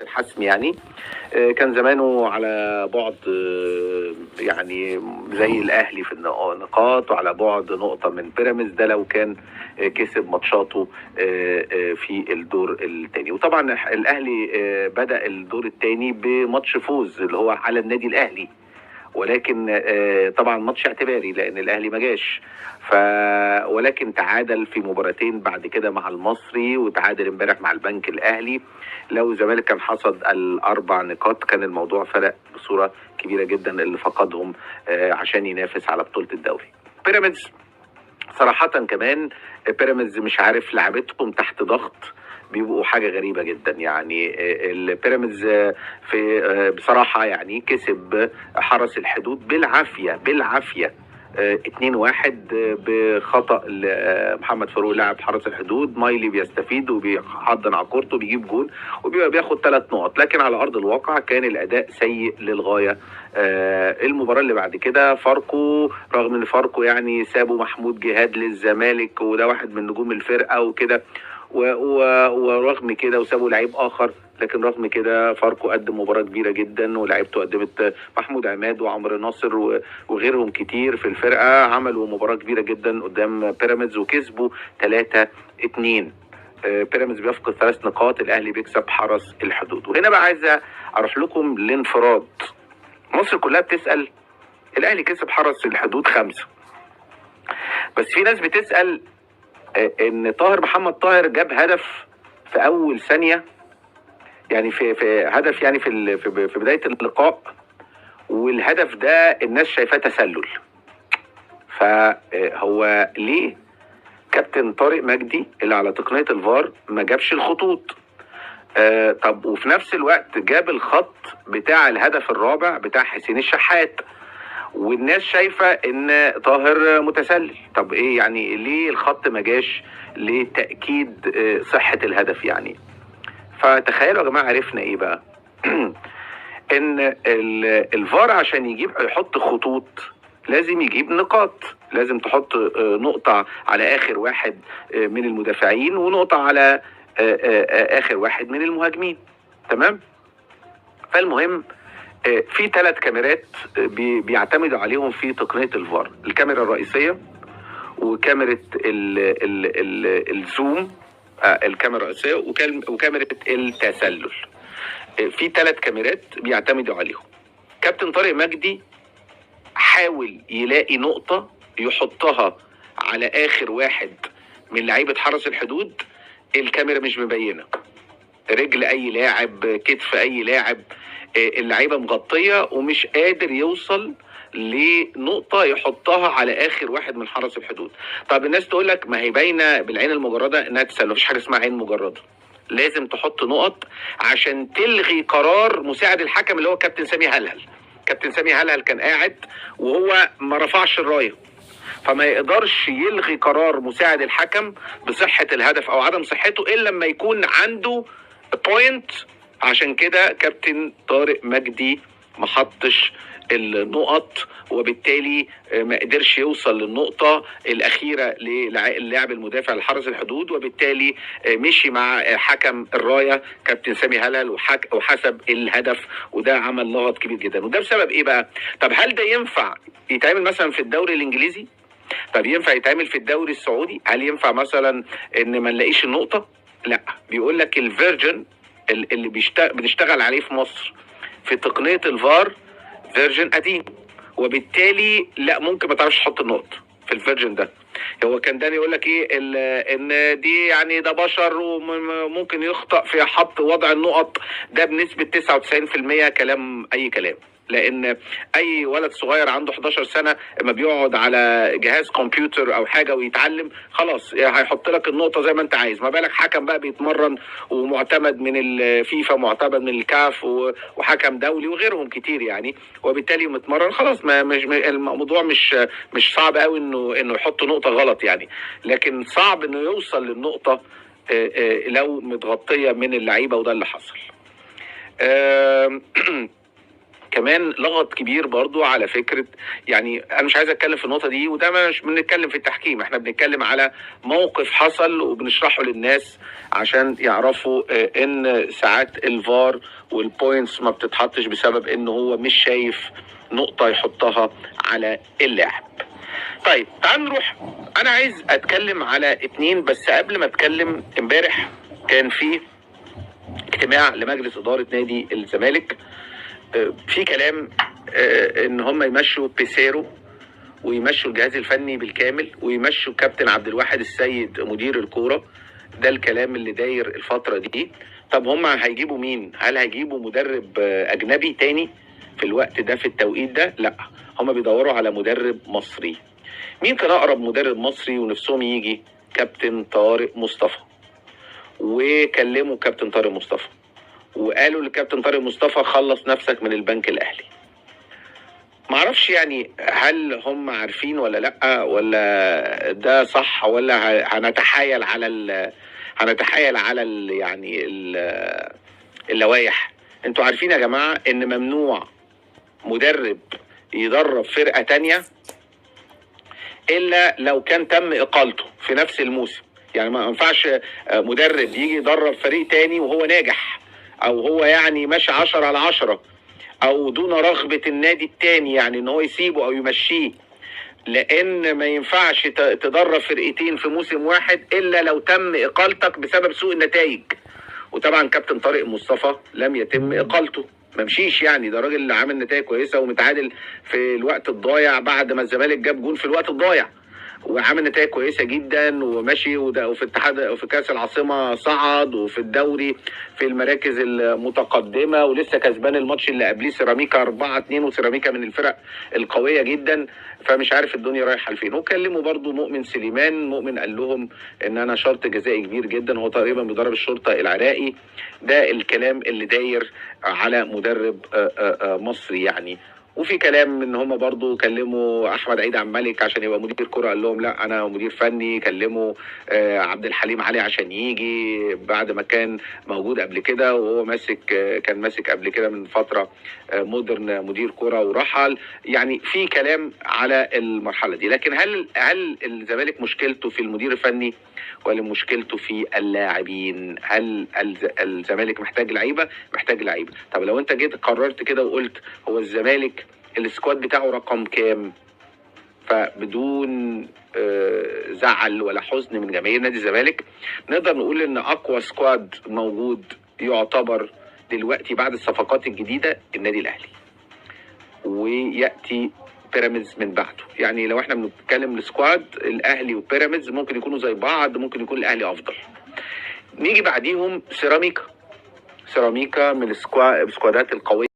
الحسم يعني. كان زمانه على بعد يعني زي الاهلي في النقاط، وعلى بعد نقطه من بيراميدز ده لو كان كسب ماتشاته في الدور الثاني. وطبعا الاهلي بدا الدور الثاني بماتش فوز اللي هو على النادي الاهلي، ولكن طبعا ماتش اعتباري لان الاهلي ما جاش، ولكن تعادل في مباراتين بعد كده مع المصري، وتعادل امبارح مع البنك الاهلي. لو الزمالك كان حصد الاربع نقاط كان الموضوع فرق بصوره كبيره جدا اللي فقدهم عشان ينافس على بطوله الدوري. بيراميدز صراحه كمان بيراميدز مش عارف لعبتهم تحت ضغط بيبقوا حاجه غريبه جدا. يعني البيراميدز في بصراحه يعني كسب حرس الحدود بالعافيه 2-1 بخطأ محمد فاروق لاعب حرس الحدود. مايلي بيستفيد وبيحضن على كورته وبيجيب جول وبيبقى بياخد 3 نقط، لكن على ارض الواقع كان الاداء سيء للغايه. المباراه اللي بعد كده فاركو، رغم ان فاركو يعني سابوا محمود جهاد للزمالك وده واحد من نجوم الفرقه وكده، ورغم كده وسابوا لعيب اخر، لكن رغم كده فاركو قدم مباراه كبيره جدا ولاعيبته قدمت. محمود عماد وعمرو ناصر وغيرهم كتير في الفرقه عملوا مباراه كبيره جدا قدام بيراميدز وكسبوا 3-2. بيراميدز بيفقد 3 نقاط، الاهلي بيكسب حرس الحدود. وهنا بقى عايز اروح لكم لانفراد مصر كلها بتسال الاهلي كسب حرس الحدود 5، بس في ناس بتسال ان محمد طاهر جاب هدف في اول ثانيه، يعني في هدف يعني في بدايه اللقاء، والهدف ده الناس شايفاه تسلل. فهو ليه كابتن طارق مجدي اللي على تقنيه الفار ما جابش الخطوط؟ طب وفي نفس الوقت جاب الخط بتاع الهدف الرابع بتاع حسين الشحات، والناس شايفه ان طاهر متسلل. طب ايه يعني ليه الخط ما جاش لتاكيد صحه الهدف يعني؟ فتخيلوا يا جماعه عرفنا ايه بقى؟ ان الفار عشان يحط خطوط لازم يجيب نقاط، لازم تحط نقطه على اخر واحد من المدافعين ونقطه على اخر واحد من المهاجمين، تمام؟ فالمهم في 3 كاميرات بيعتمدوا عليهم في تقنيه الفار: الكاميرا الرئيسيه، وكاميرا الزوم، الكاميرا الرئيسيه، وكاميرا التسلل. في 3 كاميرات بيعتمدوا عليهم. كابتن طارق مجدي حاول يلاقي نقطه يحطها على اخر واحد من لعيبه حرس الحدود، الكاميرا مش مبينه رجل اي لاعب، كتف اي لاعب، اللعيبه مغطيه ومش قادر يوصل لنقطه يحطها على اخر واحد من حرس الحدود. طب الناس تقول لك ما هي باينه بالعين المجرده انها تسلل، مفيش حاجه اسمها عين مجرده، لازم تحط نقط عشان تلغي قرار مساعد الحكم اللي هو كابتن سامي هلهل. كابتن سامي هلهل كان قاعد وهو ما رفعش الرايه، فما يقدرش يلغي قرار مساعد الحكم بصحه الهدف او عدم صحته الا لما يكون عنده بوينت. عشان كده كابتن طارق مجدي ما حطش النقط، وبالتالي ما قدرش يوصل للنقطة الأخيرة للاعب المدافع لحرس الحدود، وبالتالي مشي مع حكم الراية كابتن سامي هلال وحسب الهدف، وده عمل لغط كبير جدا. وده بسبب ايه بقى؟ طب هل ده ينفع يتعمل مثلا في الدوري الإنجليزي؟ طب ينفع يتعمل في الدوري السعودي؟ هل ينفع مثلا ان ما نلاقيش النقطة؟ لا، بيقول لك الفيرجن اللي بنشتغل عليه في مصر في تقنية الفار فيرجن قديم، وبالتالي لا ممكن ما تعرفش تحط النقط في الفيرجن ده. هو كان داني يقول لك ايه ان دي يعني ده بشر وممكن يخطأ في حط وضع النقط ده بنسبة 99%. كلام اي كلام، لان اي ولد صغير عنده 11 سنه اما بيقعد على جهاز كمبيوتر او حاجه ويتعلم خلاص هيحط لك النقطه زي ما انت عايز. ما بالك حكم بقى بيتمرن ومعتمد من الفيفا، معتمد من الكاف وحكم دولي وغيرهم كتير يعني، وبالتالي متمرن خلاص. مش الموضوع مش صعب قوي انه يحط نقطه غلط يعني، لكن صعب انه يوصل للنقطه لو متغطيه من اللعيبه، وده اللي حصل. كمان لغط كبير برضو على فكرة، يعني انا مش عايز اتكلم في النقطة دي، وده مش بنتكلم في التحكيم، احنا بنتكلم على موقف حصل وبنشرحه للناس عشان يعرفوا ان ساعات الفار والبوينتس ما بتتحطش بسبب ان هو مش شايف نقطة يحطها على اللاعب. طيب تعال نروح، انا عايز اتكلم على اتنين بس. قبل ما اتكلم، امبارح كان في اجتماع لمجلس ادارة نادي الزمالك، في كلام ان هم يمشوا بيسيرو ويمشوا الجهاز الفني بالكامل ويمشوا كابتن عبد الواحد السيد مدير الكوره. ده الكلام اللي داير الفتره دي. طب هم هيجيبوا مين؟ هل هيجيبوا مدرب اجنبي تاني في الوقت ده في التوقيت ده؟ لا، هم بيدوروا على مدرب مصري. مين كان اقرب مدرب مصري ونفسهم يجي؟ كابتن طارق مصطفى. وكلموا كابتن طارق مصطفى وقالوا لكابتن طارق مصطفى خلص نفسك من البنك الاهلي. معرفش يعني هل هم عارفين ولا لا، ولا ده صح، ولا هنتحايل على يعني اللوائح. انتوا عارفين يا جماعة ان ممنوع مدرب يدرب فرقة تانية الا لو كان تم اقالته في نفس الموسم. يعني ما ينفعش مدرب يجي يدرب فريق تاني وهو ناجح، او هو يعني ماشي 10/10، او دون رغبة النادي التاني يعني ان هو يسيبه او يمشيه. لان ما ينفعش تدرب فرقتين في موسم واحد الا لو تم اقالتك بسبب سوء النتائج. وطبعا كابتن طارق مصطفى لم يتم اقالته، ما مشيش، يعني ده راجل عامل نتائج كويسه ومتعادل في الوقت الضايع بعد ما الزمالك جاب جون في الوقت الضايع، وعامل نتائج كويسه جدا وماشي. وفي اتحاد وفي كاس العاصمه صعد، وفي الدوري في المراكز المتقدمه، ولسه كسبان الماتش اللي قبليه سيراميكا 4-2، وسيراميكا من الفرق القويه جدا. فمش عارف الدنيا رايحه لفين. وكلموا برضو مؤمن سليمان. مؤمن قال لهم ان انا شرط جزائي كبير جدا، هو تقريبا بيدرب الشرطه العراقي. ده الكلام اللي داير على مدرب مصري يعني. وفي كلام ان هم برضو كلموا احمد عيد عبد الملك عشان يبقى مدير كرة، قال لهم لا انا مدير فني. كلموا عبد الحليم علي عشان يجي بعد ما كان موجود قبل كده، وهو ماسك كان ماسك قبل كده من فترة مودرن مدير كرة ورحل. يعني في كلام على المرحلة دي. لكن هل الزمالك مشكلته في المدير الفني ولا مشكلته في اللاعبين؟ هل الزمالك محتاج لعيبة؟ محتاج لعيبة. طب لو انت جيت قررت كده وقلت هو الزمالك السكواد بتاعه رقم كام، فبدون زعل ولا حزن من جماهير نادي الزمالك نقدر نقول ان اقوى سكواد موجود يعتبر دلوقتي بعد الصفقات الجديدة النادي الاهلي، ويأتي بيراميدز من بعده. يعني لو احنا بنتكلم السكواد، الاهلي وبيراميدز ممكن يكونوا زي بعض، ممكن يكون الاهلي افضل. نيجي بعديهم سيراميكا من السكوادات القوية